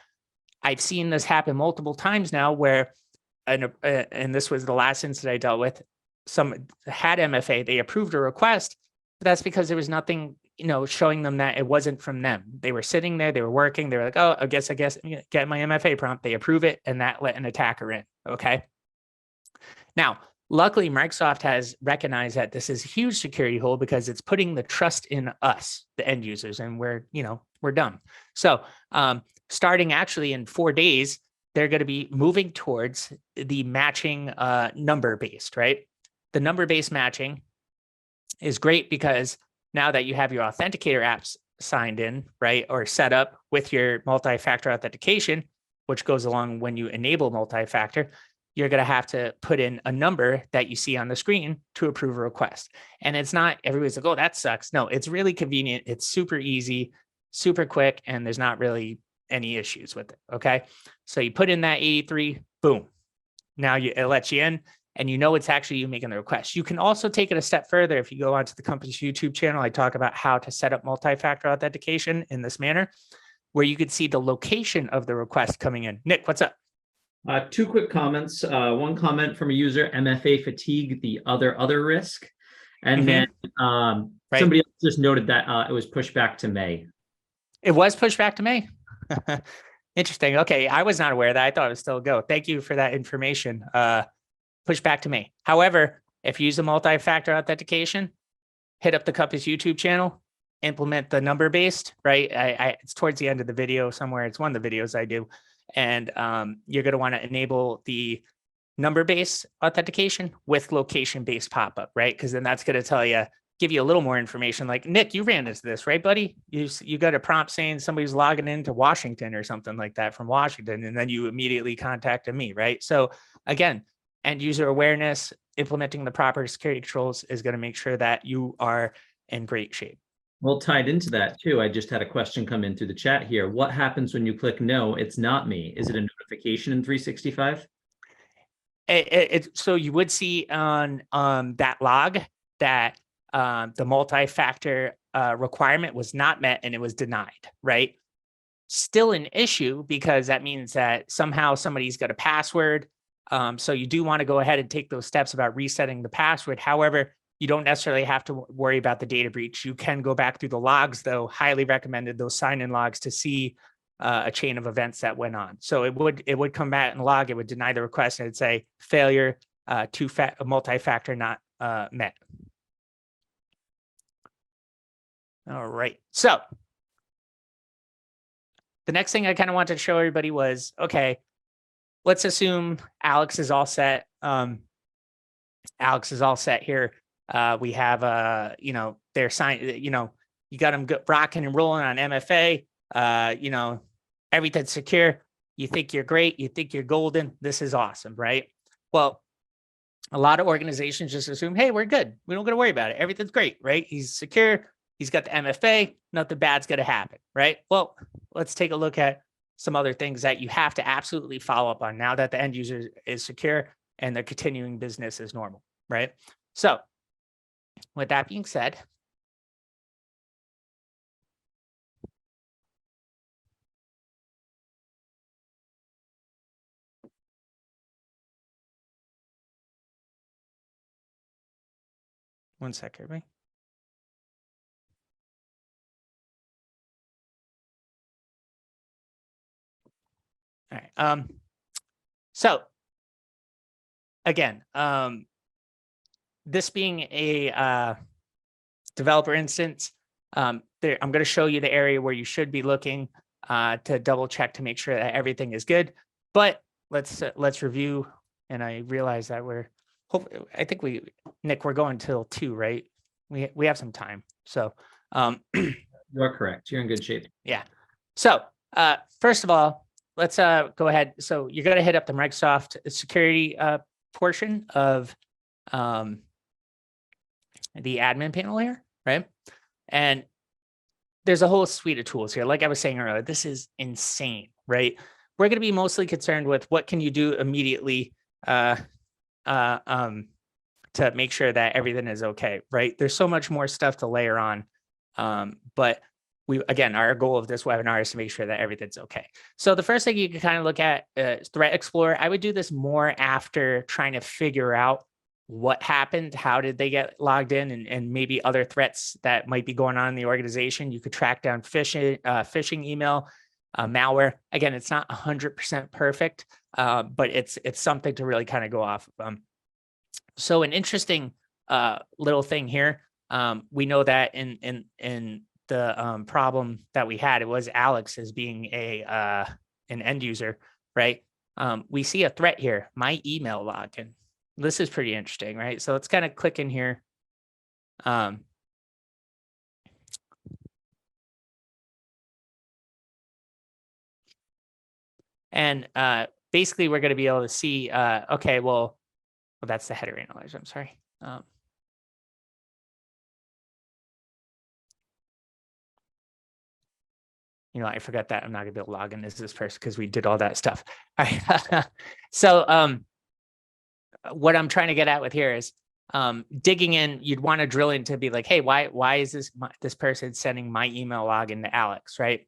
I've seen this happen multiple times now where, and this was the last incident I dealt with, some had MFA, they approved a request, but that's because there was nothing, showing them that it wasn't from them. They were sitting there, they were working, they were like, oh, I guess I'm gonna get my MFA prompt. They approve it, and that let an attacker in, okay? Now, luckily, Microsoft has recognized that this is a huge security hole, because it's putting the trust in us, the end users, and we're done. So starting actually in 4 days, they're going to be moving towards the matching number-based, right? The number-based matching is great, because now that you have your authenticator apps signed in, right, or set up with your multi-factor authentication, which goes along when you enable multi-factor, you're going to have to put in a number that you see on the screen to approve a request. And it's not, everybody's like, oh, that sucks. No, it's really convenient. It's super easy, super quick, and there's not really any issues with it. Okay. So you put in that 83, boom. Now it lets you in, and it's actually you making the request. You can also take it a step further. If you go onto the company's YouTube channel, I talk about how to set up multi-factor authentication in this manner, where you could see the location of the request coming in. Nick, what's up? 2 quick comments. One comment from a user, MFA fatigue, the other risk. And then somebody else just noted that it was pushed back to May. It was pushed back to May? Interesting. Okay, I was not aware of that. I thought it was still a go. Thank you for that information. Push back to May. However, if you use the multi-factor authentication, hit up the company's YouTube channel, implement the number-based, right? It's towards the end of the video somewhere. It's one of the videos I do. And you're going to want to enable the number-based authentication with location-based pop-up, right? Because then that's going to give you a little more information. Like, Nick, you ran into this, right, buddy? You got a prompt saying somebody's logging into Washington or something like that from Washington, and then you immediately contacted me, right? So again, end user awareness, implementing the proper security controls is going to make sure that you are in great shape. Well, tied into that too, I just had a question come in through the chat here. What happens when you click no, it's not me? Is it a notification in 365? So you would see on that log that the multi-factor requirement was not met and it was denied, right? Still an issue because that means that somehow somebody's got a password. So you do want to go ahead and take those steps about resetting the password. However, you don't necessarily have to worry about the data breach. You can go back through the logs, though. Highly recommended those sign-in logs to see a chain of events that went on. So it would come back and log. It would deny the request and it'd say failure, multi-factor not met. All right. So the next thing I kind of wanted to show everybody was, okay, let's assume Alex is all set. Alex is all set here. We have, you know, they're signed, you know, you got them rocking and rolling on MFA, you know, everything's secure. You think you're great. You think you're golden. This is awesome, right? Well, a lot of organizations just assume, hey, we're good. We don't got to worry about it. Everything's great, right? He's secure. He's got the MFA. Nothing bad's going to happen, right? Well, let's take a look at some other things that you have to absolutely follow up on now that the end user is secure and they're continuing business as normal, right? So with that being said, one second, right? All right. So again, this being a developer instance, I'm going to show you the area where you should be looking to double check to make sure that everything is good. But let's review. And I realize that I think Nick, we're going till 2, right? We have some time. So You are correct. You're in good shape. Yeah. So first of all, let's go ahead. So you're going to hit up the Microsoft security portion of the admin panel here, right? And there's a whole suite of tools here. Like I was saying earlier, this is insane, right? We're going to be mostly concerned with what can you do immediately to make sure that everything is okay, right? There's so much more stuff to layer on. But again, our goal of this webinar is to make sure that everything's okay. So the first thing you can kind of look at is Threat Explorer. I would do this more after trying to figure out what happened, how did they get logged in, and maybe other threats that might be going on in the organization. You could track down phishing email, malware. Again, it's not 100% perfect, but it's something to really kind of go off of. So an interesting little thing here. We know that in the problem that we had, it was Alex as being an end user, right? We see a threat here, my email login. This is pretty interesting, right? So let's kind of click in here. And basically we're going to be able to see, okay, well, that's the header analyzer, I'm sorry. You know, I forgot that I'm not gonna be able to log in as this person because we did all that stuff. All right. So what I'm trying to get at with here is digging in, you'd want to drill in to be like, hey, why is this person sending my email login to Alex, right?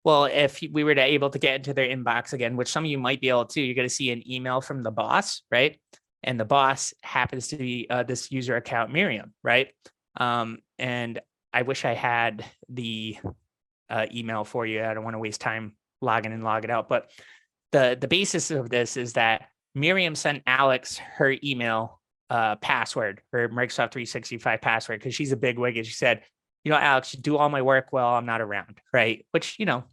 Well, if we were able to get into their inbox again, which some of you might be able to, you're going to see an email from the boss, right? And the boss happens to be this user account, Miriam, right? And I wish I had the email for you. I don't want to waste time logging in, logging out. But the basis of this is that Miriam sent Alex her email password, her Microsoft 365 password, because she's a big wig. And she said, you know, Alex, you do all my work while I'm not around, right? Which, you know,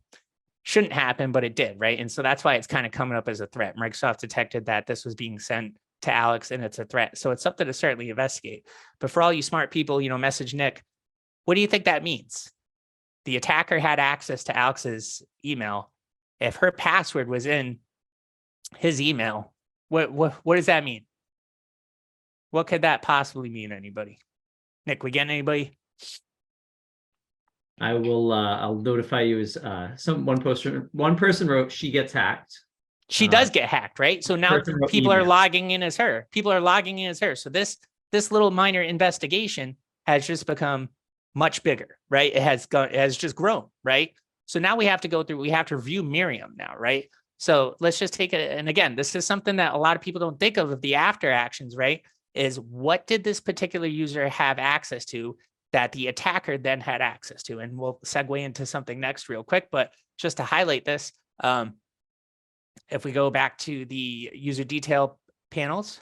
shouldn't happen, but it did, right? And so that's why it's kind of coming up as a threat. Microsoft detected that this was being sent to Alex and it's a threat. So it's something to certainly investigate. But for all you smart people, you know, message Nick, what do you think that means? The attacker had access to Alex's email. If her password was in his email, what does that mean? What could that possibly mean, anybody? Nick, we getting anybody? I will I'll notify you as one person wrote she gets hacked. She does get hacked, right? So now people are logging in as her. People are logging in as her. So this little minor investigation has just become much bigger, right? It has just grown, right? So now we have to go through, we have to review Miriam now, right? So let's just take it. And again, this is something that a lot of people don't think of the after actions, right? Is what did this particular user have access to that the attacker then had access to? And we'll segue into something next real quick, but just to highlight this, if we go back to the user detail panels,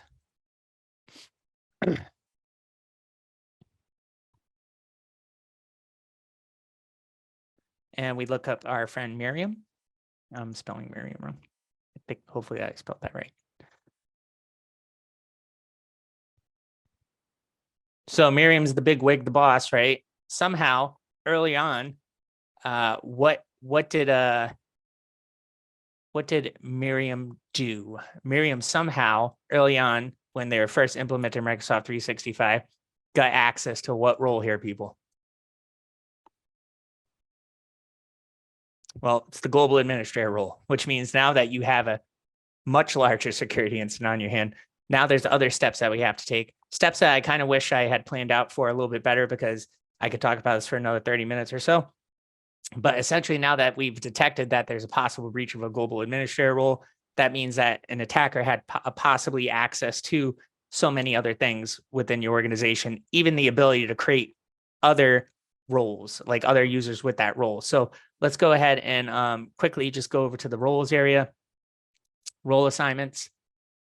and we look up our friend Miriam. I'm spelling Miriam wrong. I think hopefully I spelled that right. So Miriam's the big wig, the boss, right? Somehow early on, what did Miriam do? Miriam somehow early on, when they were first implemented Microsoft 365, got access to what role here, people? Well, it's the global administrator role, which means now that you have a much larger security incident on your hand, now there's other steps that we have to take. Steps that I kind of wish I had planned out for a little bit better, because I could talk about this for another 30 minutes or so. But essentially, now that we've detected that there's a possible breach of a global administrator role, that means that an attacker had possibly access to so many other things within your organization, even the ability to create other roles, like other users with that role. So let's go ahead and quickly just go over to the roles area, role assignments.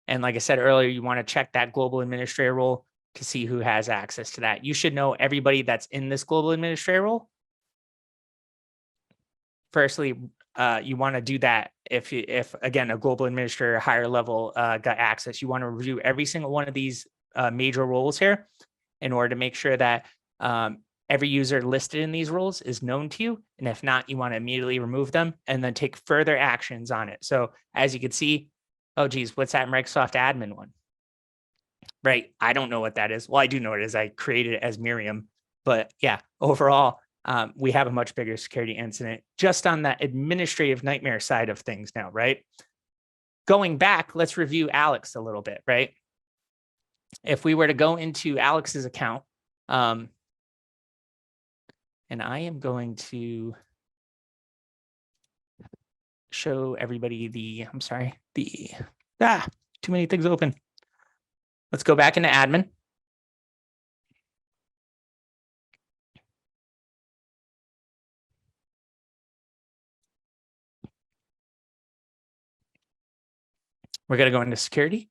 And like I said earlier, you want to check that global administrator role to see who has access to that. You should know everybody that's in this global administrator role. Firstly, you want to do that if again, a global administrator, higher level got access. You want to review every single one of these major roles here in order to make sure that every user listed in these roles is known to you. And if not, you want to immediately remove them and then take further actions on it. So as you can see, oh, geez, what's that Microsoft admin one? Right. I don't know what that is. Well, I do know what it is. I created it as Miriam. But yeah, overall, we have a much bigger security incident just on that administrative nightmare side of things now, right? Going back, let's review Alex a little bit, right? If we were to go into Alex's account, and I am going to show everybody I'm sorry, too many things open. Let's go back into admin. We're going to go into security.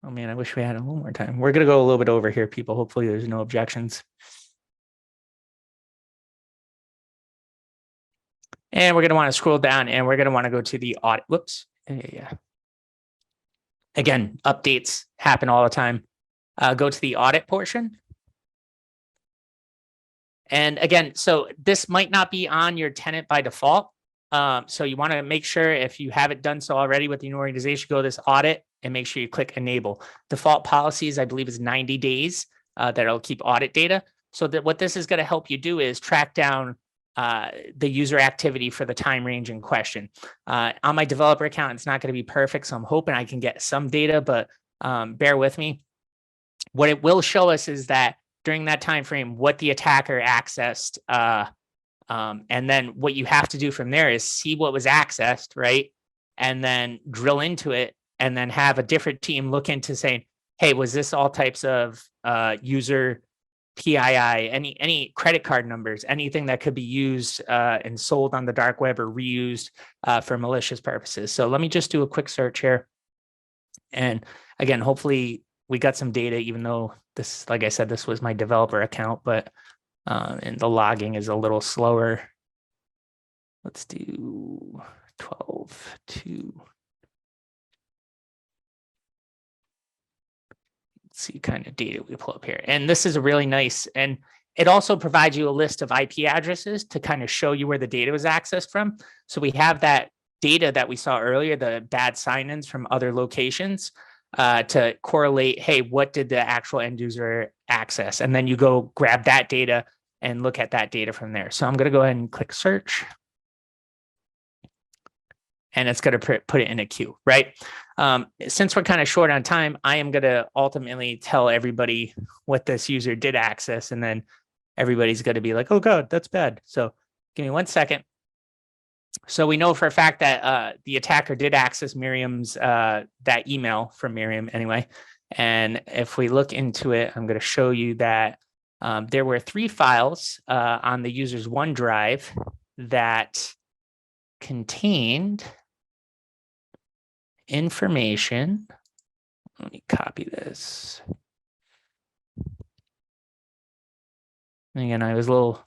Oh man, I wish we had a little more time. We're going to go a little bit over here, people. Hopefully there's no objections. And we're going to want to scroll down and we're going to want to go to the audit. Whoops. Yeah. Again, updates happen all the time. Go to the audit portion. And again, so this might not be on your tenant by default. So you want to make sure, if you haven't done so already with your organization, go to this audit and make sure you click enable. Default policies, I believe, is 90 days that it'll keep audit data. So that what this is going to help you do is track down the user activity for the time range in question. On my developer account, it's not going to be perfect, so I'm hoping I can get some data, but bear with me. What it will show us is that during that time frame, what the attacker accessed, and then what you have to do from there is see what was accessed, right? And then drill into it, and then have a different team look into saying, hey, was this all types of user PII, any credit card numbers, anything that could be used and sold on the dark web or reused for malicious purposes. So let me just do a quick search here. And again, hopefully we got some data, even though this, like I said, this was my developer account, but and the logging is a little slower. Let's do 12.2. See kind of data we pull up here. And this is a really nice, and it also provides you a list of IP addresses to kind of show you where the data was accessed from. So we have that data that we saw earlier, the bad sign-ins from other locations. to correlate, hey, what did the actual end user access? And then you go grab that data and look at that data from there. So I'm going to go ahead and click search. And it's going to put it in a queue, right? Since we're kind of short on time, I am going to ultimately tell everybody what this user did access, and then everybody's going to be like, oh God, that's bad. So give me 1 second. So we know for a fact that the attacker did access Miriam's, that email from Miriam anyway. And if we look into it, I'm going to show you that there were 3 files on the user's OneDrive that contained information. Let me copy this. And again, I was a little,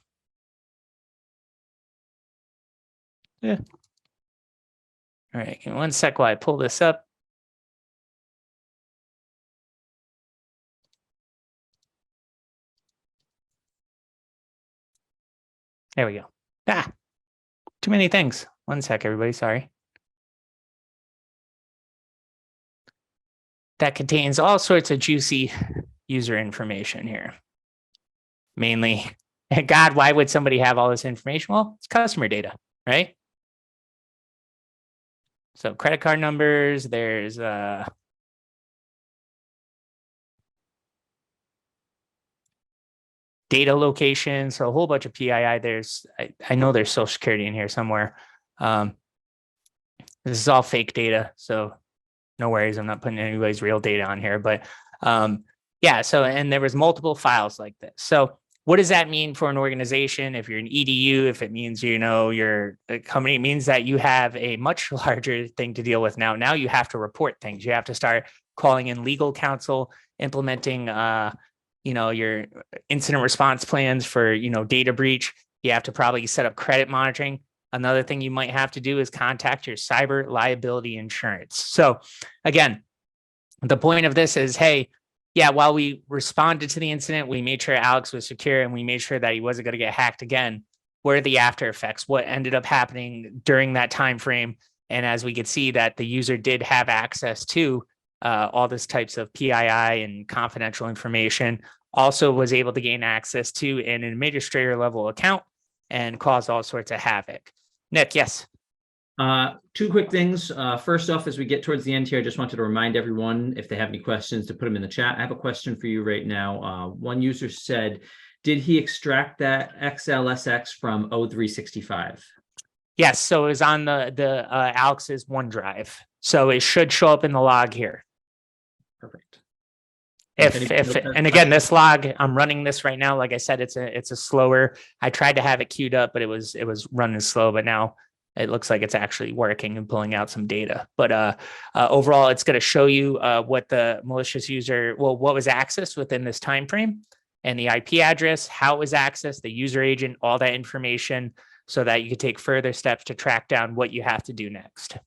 yeah. All right, give me 1 sec while I pull this up. There we go. Ah, too many things. 1 sec, everybody, sorry. That contains all sorts of juicy user information here. Mainly, God, why would somebody have all this information? Well, it's customer data, right? So credit card numbers, there's data location, so a whole bunch of PII. There's, I know there's social security in here somewhere. This is all fake data, so no worries. I'm not putting anybody's real data on here, but yeah. So, and there was multiple files like this. So what does that mean for an organization? If you're an EDU, if it means, you know, you're a company, it means that you have a much larger thing to deal with now. Now you have to report things. You have to start calling in legal counsel, implementing, you know, your incident response plans for, you know, data breach. You have to probably set up credit monitoring. Another thing you might have to do is contact your cyber liability insurance. So again, the point of this is, hey, yeah, while we responded to the incident, we made sure Alex was secure and we made sure that he wasn't going to get hacked again. What are the after effects? What ended up happening during that time frame? And as we could see that the user did have access to all this types of PII and confidential information, also was able to gain access to an administrator level account and cause all sorts of havoc. Nick, yes. 2 quick things. First off, as we get towards the end here, I just wanted to remind everyone, if they have any questions, to put them in the chat. I have a question for you right now. One user said, did he extract that XLSX from O365? Yes, so it was on the Alex's OneDrive. So it should show up in the log here. Perfect. And again, this log, I'm running this right now. Like I said, it's a slower. I tried to have it queued up, but it was running slow. But now it looks like it's actually working and pulling out some data. But overall, it's going to show you what the malicious user, well, what was accessed within this time frame, and the IP address, how it was accessed, the user agent, all that information, so that you can take further steps to track down what you have to do next.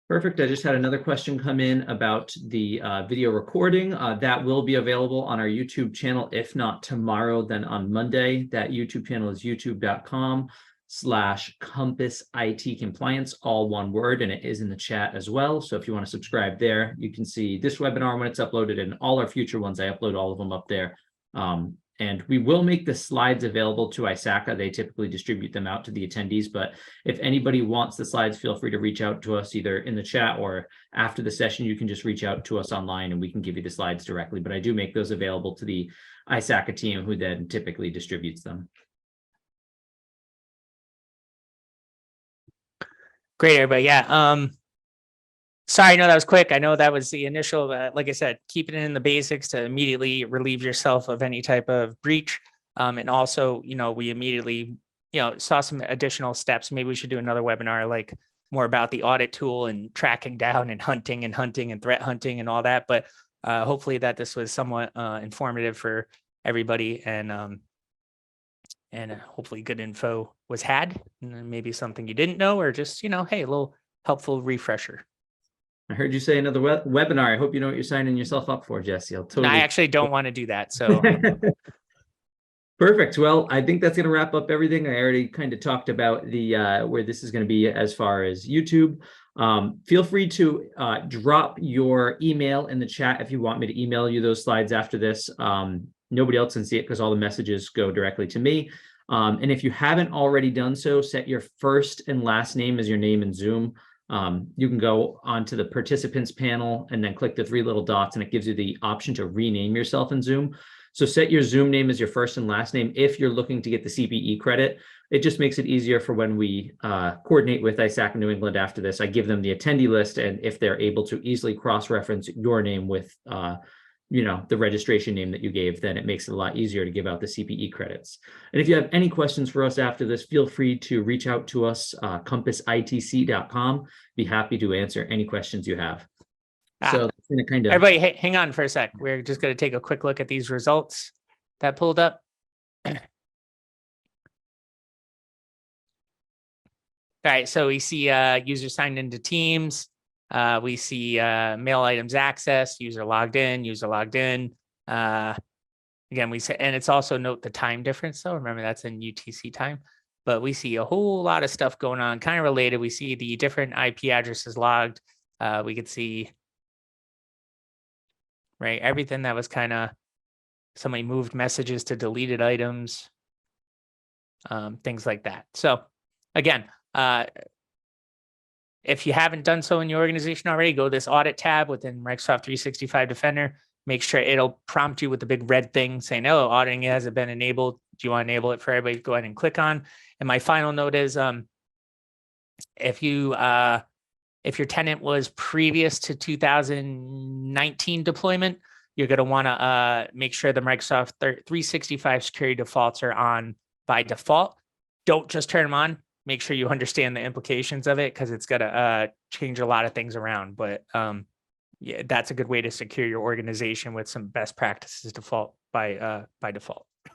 Perfect. I just had another question come in about the video recording. That will be available on our YouTube channel, if not tomorrow, then on Monday. That YouTube channel is youtube.com/Compass IT Compliance, all one word, and it is in the chat as well. So if you want to subscribe there, you can see this webinar when it's uploaded, and all our future ones. I upload all of them up there. And we will make the slides available to ISACA. They typically distribute them out to the attendees, but if anybody wants the slides, feel free to reach out to us either in the chat or after the session. You can just reach out to us online and we can give you the slides directly, but I do make those available to the ISACA team, who then typically distributes them. Great, everybody. Yeah. Sorry, I know that was quick. I know that was the initial, like I said, keeping it in the basics to immediately relieve yourself of any type of breach. And also, you know, we immediately, you know, saw some additional steps. Maybe we should do another webinar, like more about the audit tool and tracking down and hunting and threat hunting and all that. But hopefully that this was somewhat informative for everybody, and hopefully good info was had, and maybe something you didn't know, or just, you know, hey, a little helpful refresher. I heard you say another webinar. I hope you know what you're signing yourself up for, Jesse. I actually don't want to do that. So Perfect. Well, I think that's going to wrap up everything. I already kind of talked about the where this is going to be as far as YouTube. Feel free to drop your email in the chat if you want me to email you those slides after this. Nobody else can see it because all the messages go directly to me. And if you haven't already done so, set your first and last name as your name in Zoom. You can go onto the participants panel and then click the 3 little dots, and it gives you the option to rename yourself in Zoom. So set your Zoom name as your first and last name if you're looking to get the CPE credit. It just makes it easier for when we coordinate with ISAC New England after this. I give them the attendee list, and if they're able to easily cross-reference your name with the registration name that you gave, then it makes it a lot easier to give out the CPE credits. And if you have any questions for us after this, feel free to reach out to us, compassitc.com. Be happy to answer any questions you have. So that's gonna kind of everybody, hang on for a sec. We're just going to take a quick look at these results that pulled up. All right, so we see user signed into Teams. We see mail items access, user logged in, user logged in. Again, we say, and it's also note the time difference. So remember that's in UTC time, but we see a whole lot of stuff going on, kind of related. We see the different IP addresses logged. We could see, right, everything that was kind of, somebody moved messages to deleted items, things like that. So again, if you haven't done so in your organization already, go to this audit tab within Microsoft 365 Defender. Make sure it'll prompt you with the big red thing saying, oh, auditing hasn't been enabled. Do you want to enable it for everybody? Go ahead and click on. And my final note is if your tenant was previous to 2019 deployment, you're going to want to make sure the Microsoft 365 security defaults are on by default. Don't just turn them on. Make sure you understand the implications of it because it's going to change a lot of things around. But yeah, that's a good way to secure your organization with some best practices by default.